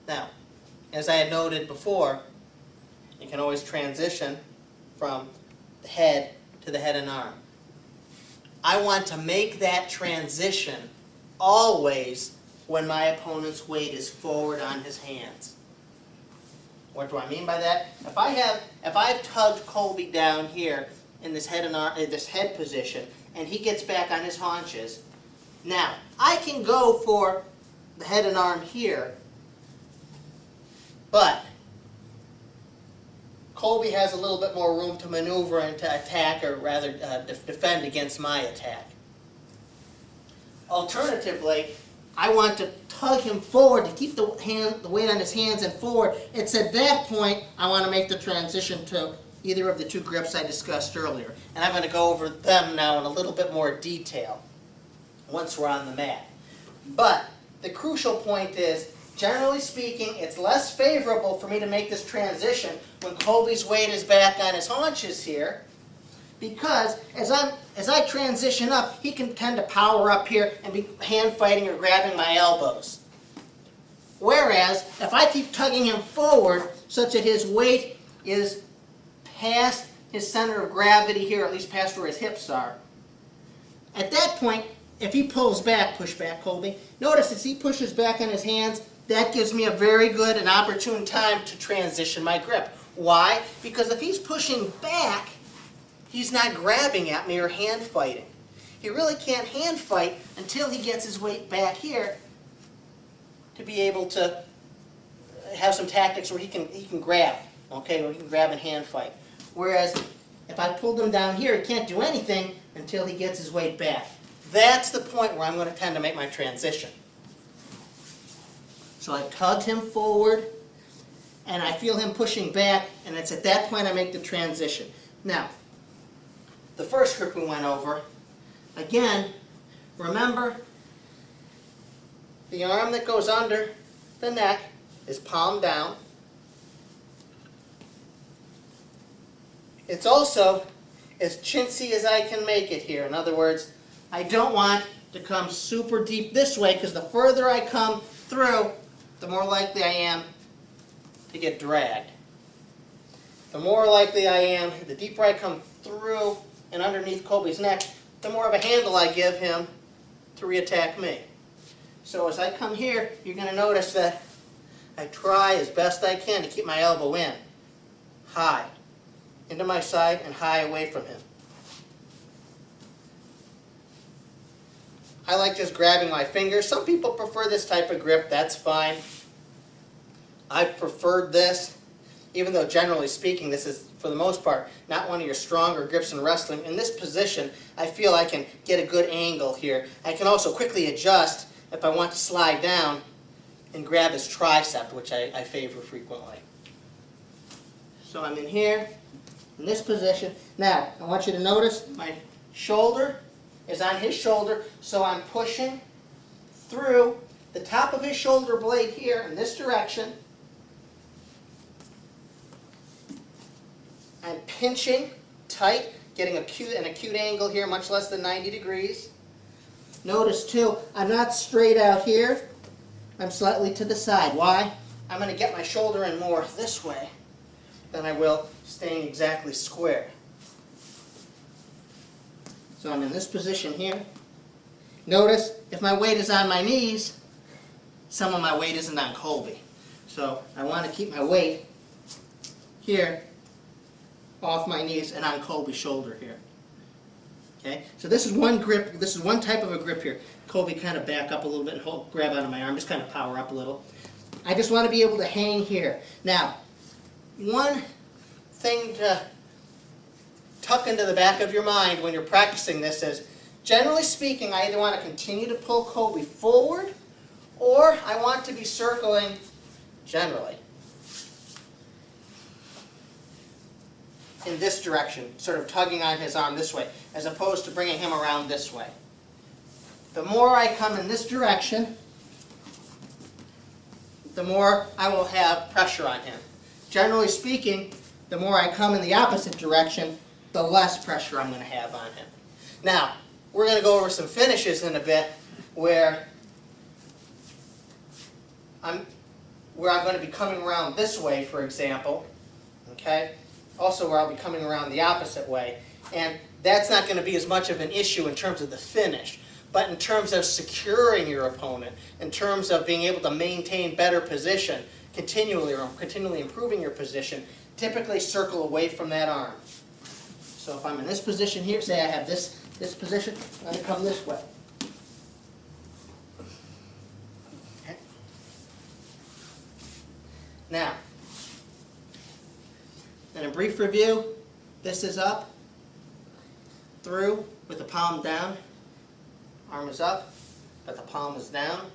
Now, as I had noted before, you can always transition from the head to the head and arm. I want to make that transition always when my opponent's weight is forward on his hands. What do I mean by that? If I've tugged Colby down here in this head and arm, this head position, and he gets back on his haunches, now I can go for the head and arm here, but Colby has a little bit more room to maneuver and to attack, or rather defend against my attack. Alternatively, I want to tug him forward to keep the weight on his hands and forward. It's at that point I want to make the transition to either of the two grips I discussed earlier. And I'm going to go over them now in a little bit more detail once we're on the mat. But the crucial point is, generally speaking, it's less favorable for me to make this transition when Colby's weight is back on his haunches here, because as I transition up, he can tend to power up here and be hand fighting or grabbing my elbows. Whereas, if I keep tugging him forward such that his weight is past his center of gravity here, at least past where his hips are, at that point, if he pulls back, push back, Colby, notice as he pushes back on his hands, that gives me a very good and opportune time to transition my grip. Why? Because if he's pushing back, he's not grabbing at me or hand fighting. He really can't hand fight until he gets his weight back here to be able to have some tactics where he can grab, okay, where he can grab and hand fight. Whereas if I pulled him down here, he can't do anything until he gets his weight back. That's the point where I'm going to tend to make my transition. So I tugged him forward, and I feel him pushing back, and it's at that point I make the transition. Now, the first grip we went over, again, remember, the arm that goes under the neck is palm down. It's also as chintzy as I can make it here. In other words, I don't want to come super deep this way, because the further I come through, the more likely I am to get dragged. The more likely I am, the deeper I come through and underneath Colby's neck, the more of a handle I give him to reattack me. So as I come here, you're going to notice that I try as best I can to keep my elbow in, high, into my side and high away from him. I like just grabbing my fingers. Some people prefer this type of grip. That's fine. I've preferred this, even though generally speaking this is, for the most part, not one of your stronger grips in wrestling. In this position, I feel I can get a good angle here. I can also quickly adjust if I want to slide down and grab his tricep, which I favor frequently. So I'm in here, in this position. Now, I want you to notice my shoulder is on his shoulder, so I'm pushing through the top of his shoulder blade here in this direction. I'm pinching tight, getting an acute angle here, much less than 90 degrees. Notice too, I'm not straight out here. I'm slightly to the side. Why? I'm going to get my shoulder in more this way than I will staying exactly square. So I'm in this position here. Notice, if my weight is on my knees, some of my weight isn't on Colby. So I want to keep my weight here off my knees and on Colby's shoulder here. Okay? So this is one grip, this is one type of a grip here. Colby kind of back up a little bit and grab onto my arm, just kind of power up a little. I just want to be able to hang here. Now, one thing to tuck into the back of your mind when you're practicing this is, generally speaking, I either want to continue to pull Colby forward, or I want to be circling, generally, in this direction, sort of tugging on his arm this way, as opposed to bringing him around this way. The more I come in this direction, the more I will have pressure on him. Generally speaking, the more I come in the opposite direction, the less pressure I'm going to have on him. Now, we're going to go over some finishes in a bit where I'm where I'm going to be coming around this way, for example, okay? Also where I'll be coming around the opposite way. And that's not going to be as much of an issue in terms of the finish. But in terms of securing your opponent, in terms of being able to maintain better position, continually improving your position, typically circle away from that arm. So if I'm in this position here, say I have this position, I'm going to come this way. Okay. Now, in a brief review, this is up, through with the palm down, arm is up, but the palm is down,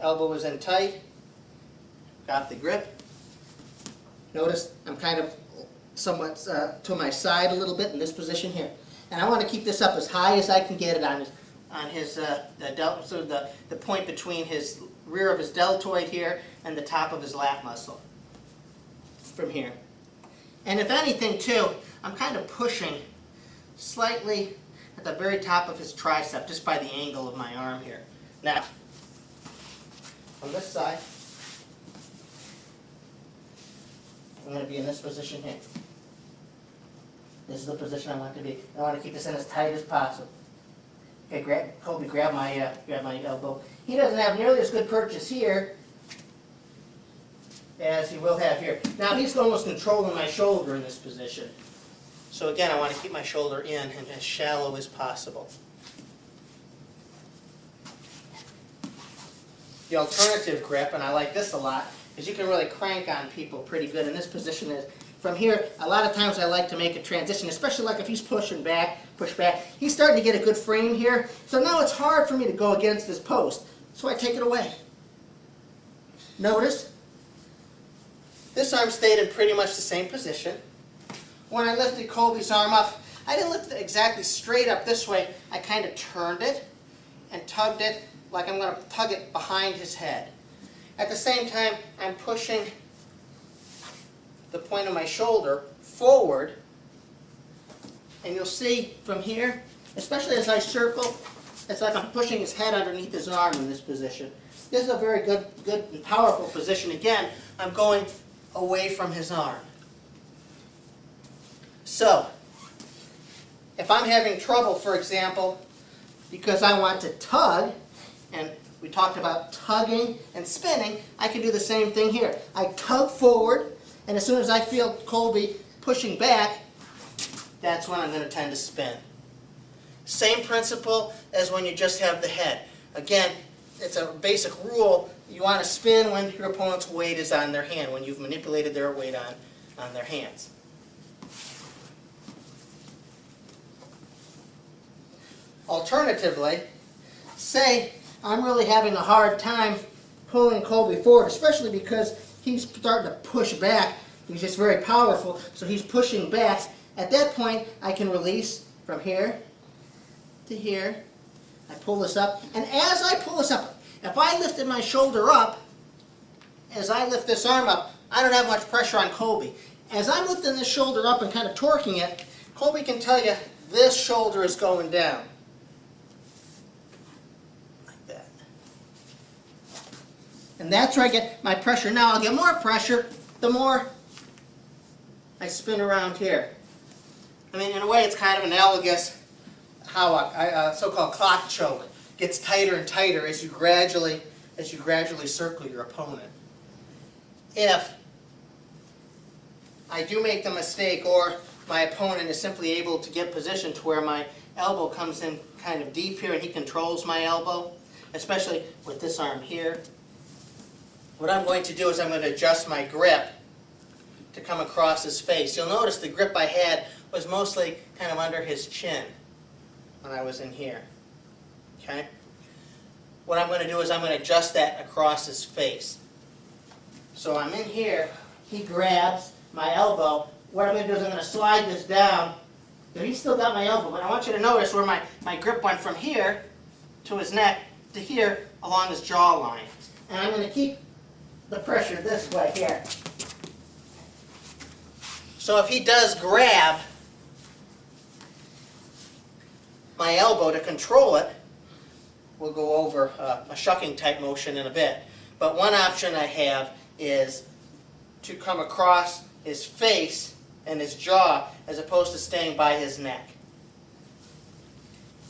elbow is in tight, got the grip. Notice I'm kind of somewhat to my side a little bit in this position here. And I want to keep this up as high as I can get it on the point between his rear of his deltoid here and the top of his lat muscle from here. And if anything too, I'm kind of pushing slightly at the very top of his tricep just by the angle of my arm here. Now, on this side, I'm going to be in this position here. This is the position I want to be. I want to keep this in as tight as possible. Okay, Colby, grab my elbow. He doesn't have nearly as good purchase here as he will have here. Now he's almost controlling my shoulder in this position. So again, I want to keep my shoulder in and as shallow as possible. The alternative grip, and I like this a lot, is you can really crank on people pretty good. And this position is, from here, a lot of times I like to make a transition, especially like if he's pushing back, push back. He's starting to get a good frame here. So now it's hard for me to go against this post. So I take it away. Notice, this arm stayed in pretty much the same position. When I lifted Colby's arm up, I didn't lift it exactly straight up this way. I kind of turned it and tugged it like I'm going to tug it behind his head. At the same time, I'm pushing the point of my shoulder forward. And you'll see from here, especially as I circle, it's like I'm pushing his head underneath his arm in this position. This is a very good and powerful position. Again, I'm going away from his arm. So, if I'm having trouble, for example, because I want to tug, and we talked about tugging and spinning, I can do the same thing here. I tug forward, and as soon as I feel Colby pushing back, that's when I'm going to tend to spin. Same principle as when you just have the head. Again, it's a basic rule. You want to spin when your opponent's weight is on their hand, when you've manipulated their weight on their hands. Alternatively, say I'm really having a hard time pulling Colby forward, especially because he's starting to push back. He's just very powerful, so he's pushing back. At that point, I can release from here to here. I pull this up, and as I pull this up, if I lifted my shoulder up, as I lift this arm up, I don't have much pressure on Colby. As I'm lifting this shoulder up and kind of torquing it, Colby can tell you this shoulder is going down. Like that. And that's where I get my pressure. Now I'll get more pressure the more I spin around here. I mean, in a way, it's kind of analogous how a so-called clock choke gets tighter and tighter as you gradually circle your opponent. If I do make the mistake, or my opponent is simply able to get positioned to where my elbow comes in kind of deep here and he controls my elbow, especially with this arm here, what I'm going to do is I'm going to adjust my grip to come across his face. You'll notice the grip I had was mostly kind of under his chin when I was in here. Okay? What I'm going to do is I'm going to adjust that across his face. So I'm in here, he grabs my elbow. What I'm going to do is I'm going to slide this down. So he's still got my elbow, but I want you to notice where my grip went from here to his neck to here along his jawline. And I'm going to keep the pressure this way here. So if he does grab my elbow to control it, we'll go over a shucking type motion in a bit. But one option I have is to come across his face and his jaw as opposed to staying by his neck.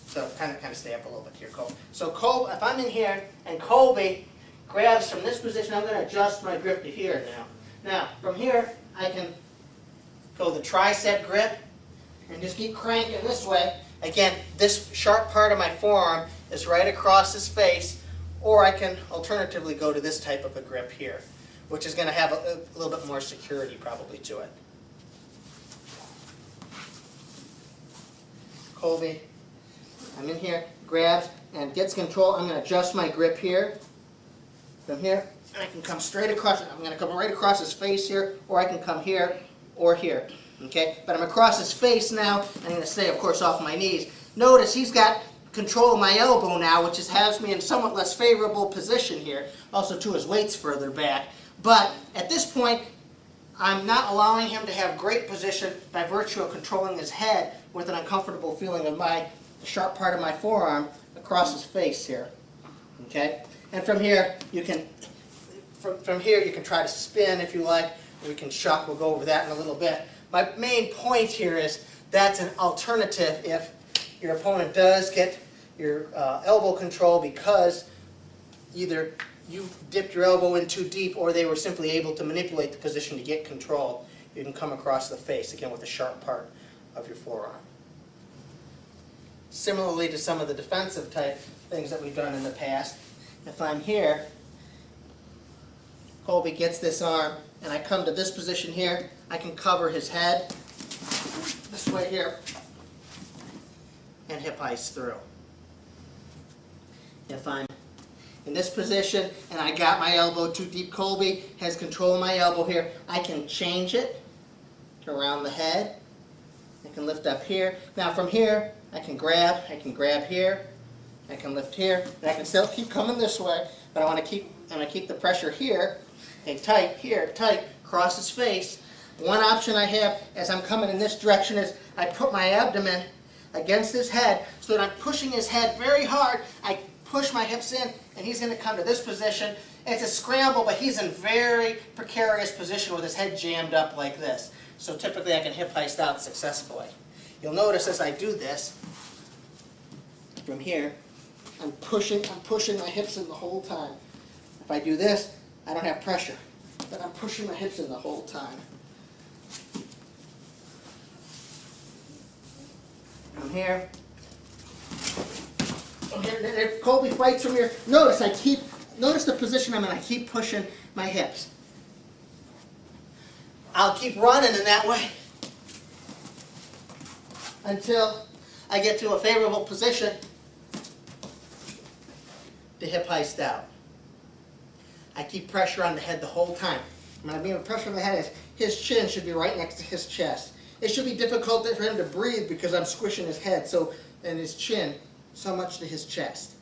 So kind of stay up a little bit here, Colby. So Colby, if I'm in here and Colby grabs from this position, I'm going to adjust my grip to here now. Now, from here, I can go the tricep grip and just keep cranking this way. Again, this sharp part of my forearm is right across his face, or I can alternatively go to this type of a grip here, which is going to have a little bit more security probably to it. Colby, I'm in here, grabs and gets control. I'm going to adjust my grip here. From here, and I can come straight across. I'm going to come right across his face here, or I can come here or here. Okay, but I'm across his face now. I'm going to stay, of course, off my knees. Notice he's got control of my elbow now, which has me in somewhat less favorable position here. Also, too, his weight's further back. But at this point, I'm not allowing him to have great position by virtue of controlling his head with an uncomfortable feeling of the sharp part of my forearm across his face here. Okay, and from here you can try to spin if you like. Or we can shuck. We'll go over that in a little bit. My main point here is that's an alternative if your opponent does get your elbow control because either you dipped your elbow in too deep or they were simply able to manipulate the position to get control. You can come across the face, again, with the sharp part of your forearm. Similarly to some of the defensive type things that we've done in the past, if I'm here, Colby gets this arm, and I come to this position here, I can cover his head this way here and hip ice through. If I'm in this position and I got my elbow too deep, Colby has control of my elbow here, I can change it to around the head. I can lift up here. Now from here, I can grab here, I can lift here, and I can still keep coming this way, but I want to keep the pressure here, and tight, here, tight, across his face. One option I have as I'm coming in this direction is I put my abdomen against his head so that I'm pushing his head very hard. I push my hips in, and he's going to come to this position. It's a scramble, but he's in very precarious position with his head jammed up like this. So typically I can hip heist out successfully. You'll notice as I do this, from here, I'm pushing my hips in the whole time. If I do this, I don't have pressure, but I'm pushing my hips in the whole time. From here. If Colby fights from here, notice the position I'm in, I keep pushing my hips. I'll keep running in that way until I get to a favorable position to hip heist out. I keep pressure on the head the whole time. When I mean pressure on the head, his chin should be right next to his chest. It should be difficult for him to breathe because I'm squishing his head and his chin so much to his chest.